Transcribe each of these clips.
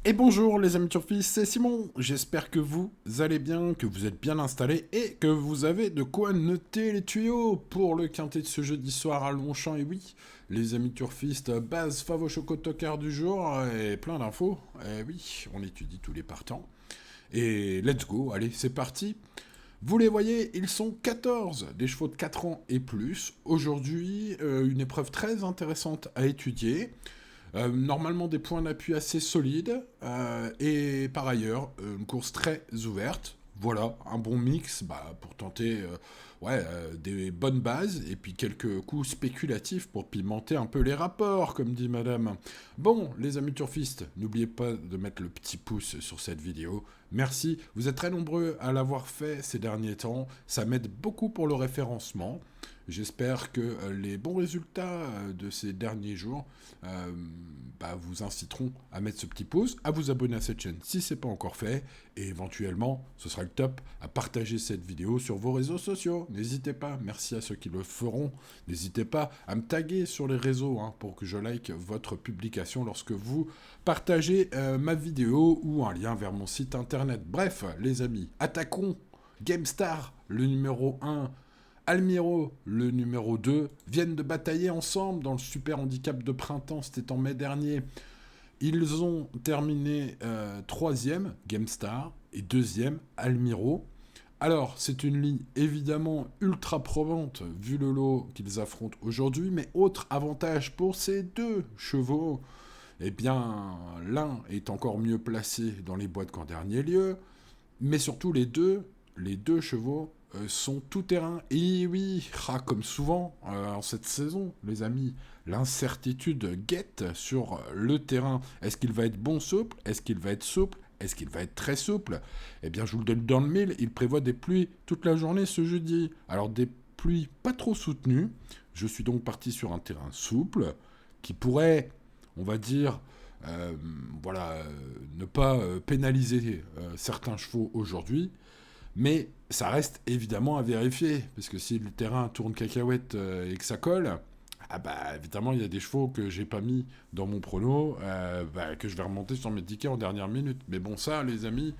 Et bonjour les amis turfistes, c'est Simon. J'espère que vous allez bien, que vous êtes bien installés et que vous avez de quoi noter les tuyaux pour le quintet de ce jeudi soir à Longchamp. Et oui, les amis turfistes, base Favo Choco Tocard du jour et plein d'infos. Et oui, on étudie tous les partants. Et let's go, allez, c'est parti. Vous les voyez, ils sont 14, des chevaux de 4 ans et plus. Aujourd'hui, une épreuve très intéressante à étudier. Normalement des points d'appui assez solides et par ailleurs une course très ouverte. Voilà, un bon mix pour tenter des bonnes bases et puis quelques coups spéculatifs pour pimenter un peu les rapports, comme dit madame. Bon, les amis turfistes, n'oubliez pas de mettre le petit pouce sur cette vidéo. Merci, vous êtes très nombreux à l'avoir fait ces derniers temps, ça m'aide beaucoup pour le référencement. J'espère que les bons résultats de ces derniers jours vous inciteront à mettre ce petit pouce, à vous abonner à cette chaîne si ce n'est pas encore fait, et éventuellement, ce sera le top, à partager cette vidéo sur vos réseaux sociaux. N'hésitez pas, merci à ceux qui le feront. N'hésitez pas à me taguer sur les réseaux pour que je like votre publication lorsque vous partagez ma vidéo ou un lien vers mon site internet. Bref, les amis, attaquons GameStar, le numéro 1, Almiro, le numéro 2, viennent de batailler ensemble dans le super handicap de printemps, c'était en mai dernier. Ils ont terminé 3e, GameStar, et 2e, Almiro. Alors, c'est une ligne évidemment ultra probante vu le lot qu'ils affrontent aujourd'hui, mais autre avantage pour ces deux chevaux, eh bien, l'un est encore mieux placé dans les boîtes qu'en dernier lieu, mais surtout les deux chevaux sont tout-terrain. Et oui, comme souvent en cette saison, les amis, l'incertitude guette sur le terrain. Est-ce qu'il va être bon souple? Est-ce qu'il va être souple? Est-ce qu'il va être très souple? Eh bien, je vous le donne dans le mille, il prévoit des pluies toute la journée ce jeudi. Alors, des pluies pas trop soutenues. Je suis donc parti sur un terrain souple qui pourrait, on va dire, euh, ne pas pénaliser certains chevaux aujourd'hui. Mais ça reste évidemment à vérifier, parce que si le terrain tourne cacahuète et que ça colle, évidemment il y a des chevaux que j'ai pas mis dans mon prono, que je vais remonter sur mes tickets en dernière minute. Mais bon, ça, les amis,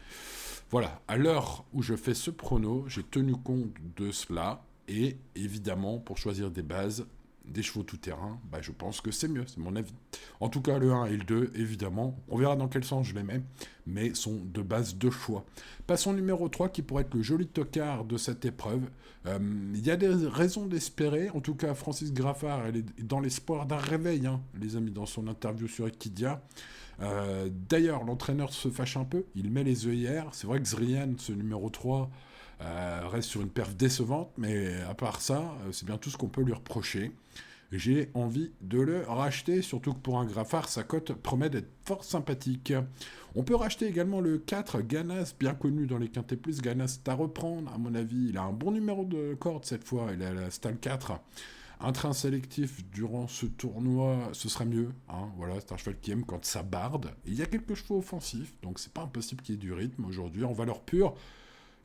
voilà, à l'heure où je fais ce prono, j'ai tenu compte de cela, et évidemment, pour choisir des bases, des chevaux tout-terrain, je pense que c'est mieux, c'est mon avis. En tout cas, le 1 et le 2, évidemment, on verra dans quel sens je les mets, mais sont de base de choix. Passons au numéro 3, qui pourrait être le joli tocard de cette épreuve. Il y a des raisons d'espérer, en tout cas, Francis Graffard, elle est dans l'espoir d'un réveil, les amis, dans son interview sur Equidia. D'ailleurs, l'entraîneur se fâche un peu, il met les œillères. C'est vrai que Zrian, ce numéro 3, reste sur une perf décevante, mais à part ça, c'est bien tout ce qu'on peut lui reprocher. J'ai envie de le racheter, surtout que pour un Graffard, sa cote promet d'être fort sympathique. On peut racheter également le 4, Ganas, bien connu dans les Quintet Plus. Ganas, c'est à reprendre, à mon avis. Il a un bon numéro de corde cette fois, il a la Stal 4. Un train sélectif durant ce tournoi, ce sera mieux. Voilà, c'est un cheval qui aime quand ça barde. Il y a quelques chevaux offensifs, donc c'est pas impossible qu'il y ait du rythme aujourd'hui. En valeur pure,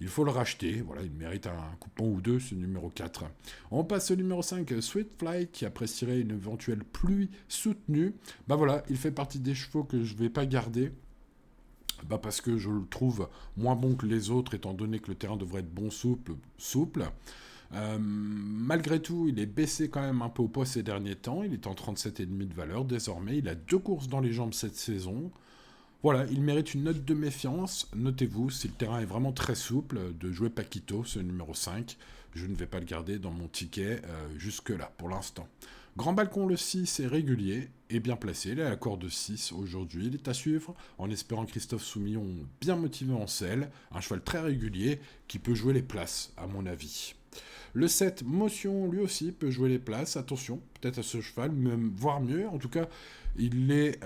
il faut le racheter. Voilà, il mérite un coupon ou deux, ce numéro 4. On passe au numéro 5, Sweetfly, qui apprécierait une éventuelle pluie soutenue. Voilà, il fait partie des chevaux que je ne vais pas garder. Parce que je le trouve moins bon que les autres, étant donné que le terrain devrait être bon souple. Malgré tout, il est baissé quand même un peu au poids ces derniers temps. Il est en 37,5 de valeur désormais. Il a 2 courses dans les jambes cette saison. Voilà, il mérite une note de méfiance. Notez-vous, si le terrain est vraiment très souple, de jouer Paquito, ce numéro 5. Je ne vais pas le garder dans mon ticket jusque-là, pour l'instant. Grand Balcon, le 6, est régulier et bien placé. Il est à la corde de 6 aujourd'hui. Il est à suivre en espérant Christophe Soumillon bien motivé en selle. Un cheval très régulier qui peut jouer les places, à mon avis. Le 7, Motion, lui aussi, peut jouer les places. Attention, peut-être à ce cheval, même voire mieux. En tout cas, il est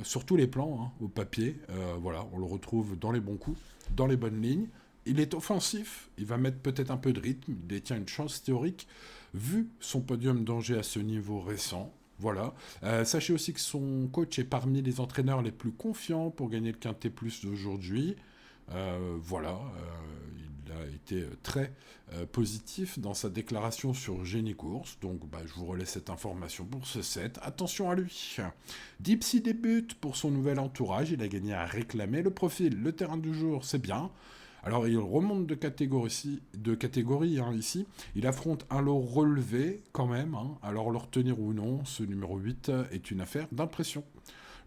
sur tous les plans, au papier. Voilà, on le retrouve dans les bons coups, dans les bonnes lignes. Il est offensif, il va mettre peut-être un peu de rythme, il détient une chance théorique, vu son podium d'Angers à ce niveau récent. Voilà. Sachez aussi que son coach est parmi les entraîneurs les plus confiants pour gagner le Quintet Plus d'aujourd'hui. a été très positif dans sa déclaration sur Génie Course. Donc je vous relais cette information pour ce set. Attention à lui. Dipsy débute pour son nouvel entourage. Il a gagné à réclamer le profil. Le terrain du jour, c'est bien. Alors il remonte de catégorie ici. Il affronte un lot relevé quand même. Alors le retenir ou non, ce numéro 8 est une affaire d'impression.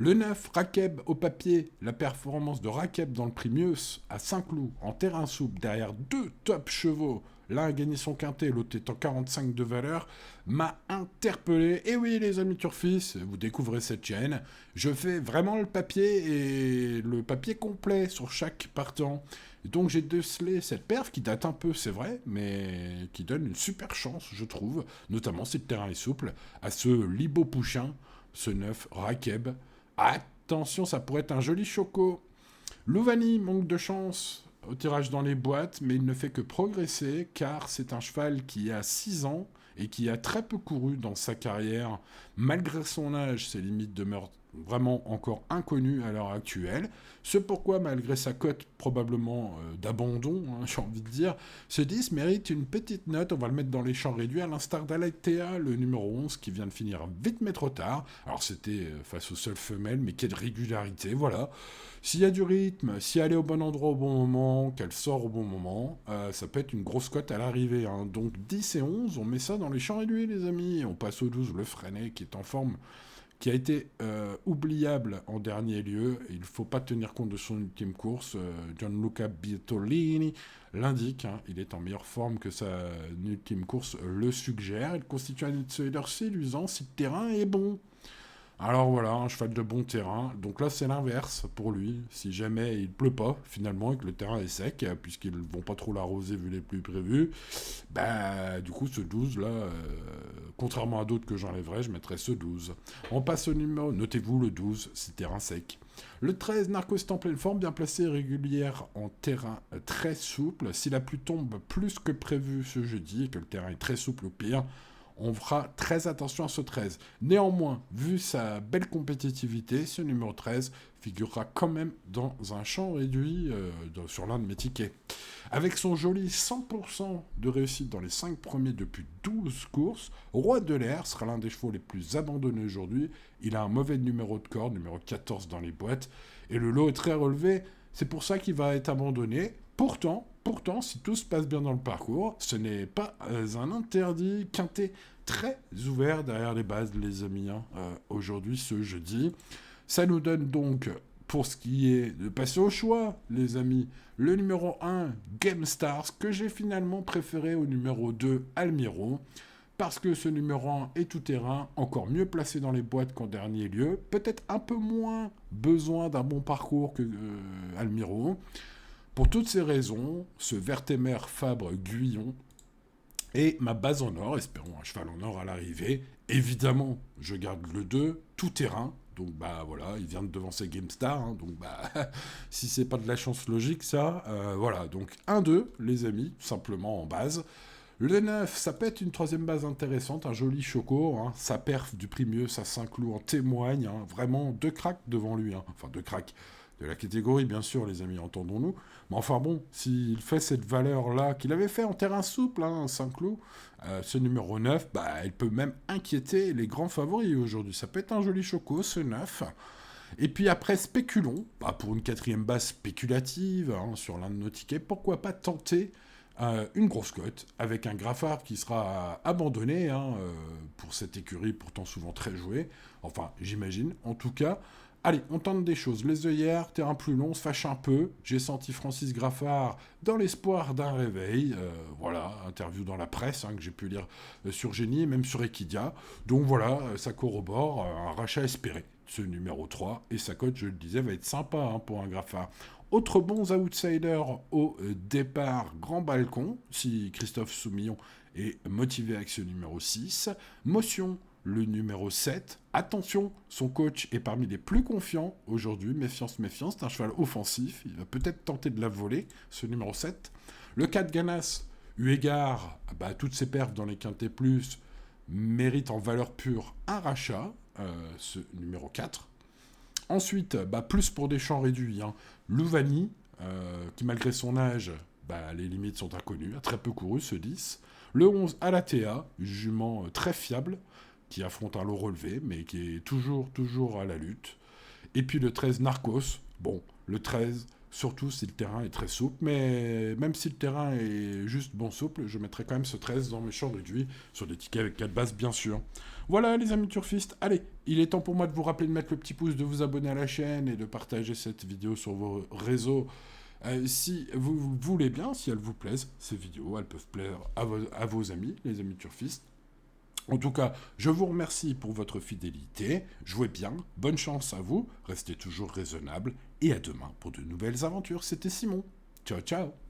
Le 9, Rakeb au papier. La performance de Rakeb dans le Primius à Saint-Cloud, en terrain souple, derrière 2 top chevaux. L'un a gagné son quintet, l'autre est en 45 de valeur, m'a interpellé. Et oui, les amis turfistes, vous découvrez cette chaîne. Je fais vraiment le papier et le papier complet sur chaque partant. Et donc j'ai décelé cette perf qui date un peu, c'est vrai, mais qui donne une super chance, je trouve, notamment si le terrain est souple, à ce Libo Pouchin, ce 9 Rakeb. Attention, ça pourrait être un joli choco. Louvani manque de chance au tirage dans les boîtes, mais il ne fait que progresser, car c'est un cheval qui a 6 ans et qui a très peu couru dans sa carrière. Malgré son âge, ses limites demeurent vraiment encore inconnues à l'heure actuelle. C'est pourquoi, malgré sa cote probablement d'abandon, j'ai envie de dire, ce 10 mérite une petite note. On va le mettre dans les champs réduits, à l'instar d'Alektea, le numéro 11, qui vient de finir vite mais trop tard. Alors c'était face aux seules femelles, mais quelle régularité, voilà. S'il y a du rythme, si elle est au bon endroit au bon moment, qu'elle sort au bon moment, ça peut être une grosse cote à l'arrivée. Donc 10 et 11, on met ça dans les champs réduits, les amis. On passe au 12, le Freinet, qui est en forme, qui a été oubliable en dernier lieu. Il ne faut pas tenir compte de son ultime course. Gianluca Bietolini l'indique. Il est en meilleure forme que sa ultime course le suggère. Il constitue un outsider séduisant si le terrain est bon. Alors voilà, un cheval de bon terrain. Donc là, c'est l'inverse pour lui. Si jamais il pleut pas, finalement, et que le terrain est sec, puisqu'ils ne vont pas trop l'arroser vu les pluies prévues, du coup, ce 12, là, contrairement à d'autres que j'enlèverais, je mettrais ce 12. On passe au numéro, notez-vous le 12, c'est terrain sec. Le 13, Narcos est en pleine forme, bien placé et régulière en terrain très souple. Si la pluie tombe plus que prévu ce jeudi, et que le terrain est très souple au pire, on fera très attention à ce 13. Néanmoins, vu sa belle compétitivité, ce numéro 13 figurera quand même dans un champ réduit sur l'un de mes tickets. Avec son joli 100% de réussite dans les 5 premiers depuis 12 courses, Roi de l'air sera l'un des chevaux les plus abandonnés aujourd'hui. Il a un mauvais numéro de corde, numéro 14 dans les boîtes, et le lot est très relevé. C'est pour ça qu'il va être abandonné. Pourtant, si tout se passe bien dans le parcours, ce n'est pas un interdit. Quintet très ouvert derrière les bases, les amis, aujourd'hui, ce jeudi. Ça nous donne donc, pour ce qui est de passer au choix, les amis, le numéro 1, Game Stars, que j'ai finalement préféré au numéro 2, Almiro, parce que ce numéro 1 est tout-terrain, encore mieux placé dans les boîtes qu'en dernier lieu, peut-être un peu moins besoin d'un bon parcours que Almiro. Pour toutes ces raisons, ce Vertemer Fabre Guyon est ma base en or, espérons un cheval en or à l'arrivée. Évidemment, je garde le 2, tout terrain, donc voilà, il vient de devancer GameStar, donc si c'est pas de la chance logique ça, voilà, donc 1-2 les amis, simplement en base. Le 9, ça peut être une troisième base intéressante, un joli choco, sa perf du Primieux, sa Saint-Cloud en témoigne, vraiment 2 cracks devant lui, enfin 2 cracks. De la catégorie, bien sûr, les amis, entendons-nous. Mais enfin bon, s'il fait cette valeur-là qu'il avait fait en terrain souple, Saint-Cloud, ce numéro 9, il peut même inquiéter les grands favoris aujourd'hui. Ça peut être un joli choco, ce 9. Et puis après, spéculons, pour une quatrième base spéculative, sur l'un de nos tickets, pourquoi pas tenter une grosse cote avec un Graffard qui sera abandonné pour cette écurie pourtant souvent très jouée. Enfin, j'imagine, en tout cas. Allez, on tente des choses. Les œillères, terrain plus long, se fâche un peu. J'ai senti Francis Graffard dans l'espoir d'un réveil. Voilà, interview dans la presse que j'ai pu lire sur Génie et même sur Equidia. Donc voilà, ça corrobore un rachat espéré, ce numéro 3. Et sa cote, je le disais, va être sympa pour un Graffard. Autres bons outsiders au départ, Grand Balcon, si Christophe Soumillon est motivé avec ce numéro 6. Motion, le numéro 7. Attention, son coach est parmi les plus confiants aujourd'hui. Méfiance, c'est un cheval offensif. Il va peut-être tenter de la voler, ce numéro 7. Le 4 Ganas, eu égard à toutes ses perfs dans les quintés plus, mérite en valeur pure un rachat, ce numéro 4. Ensuite, plus pour des champs réduits. Louvani, qui malgré son âge, les limites sont inconnues, a très peu couru ce 10. Le 11, Alatea, jument très fiable, qui affronte un lot relevé, mais qui est toujours à la lutte. Et puis le 13, Narcos. Bon, le 13, surtout si le terrain est très souple, mais même si le terrain est juste bon souple, je mettrai quand même ce 13 dans mes champs réduits, sur des tickets avec 4 bases bien sûr. Voilà les amis turfistes, allez, il est temps pour moi de vous rappeler de mettre le petit pouce, de vous abonner à la chaîne et de partager cette vidéo sur vos réseaux. Si vous voulez bien, si elles vous plaisent, ces vidéos, elles peuvent plaire à vos amis, les amis turfistes. En tout cas, je vous remercie pour votre fidélité, jouez bien, bonne chance à vous, restez toujours raisonnable, et à demain pour de nouvelles aventures. C'était Simon. Ciao ciao.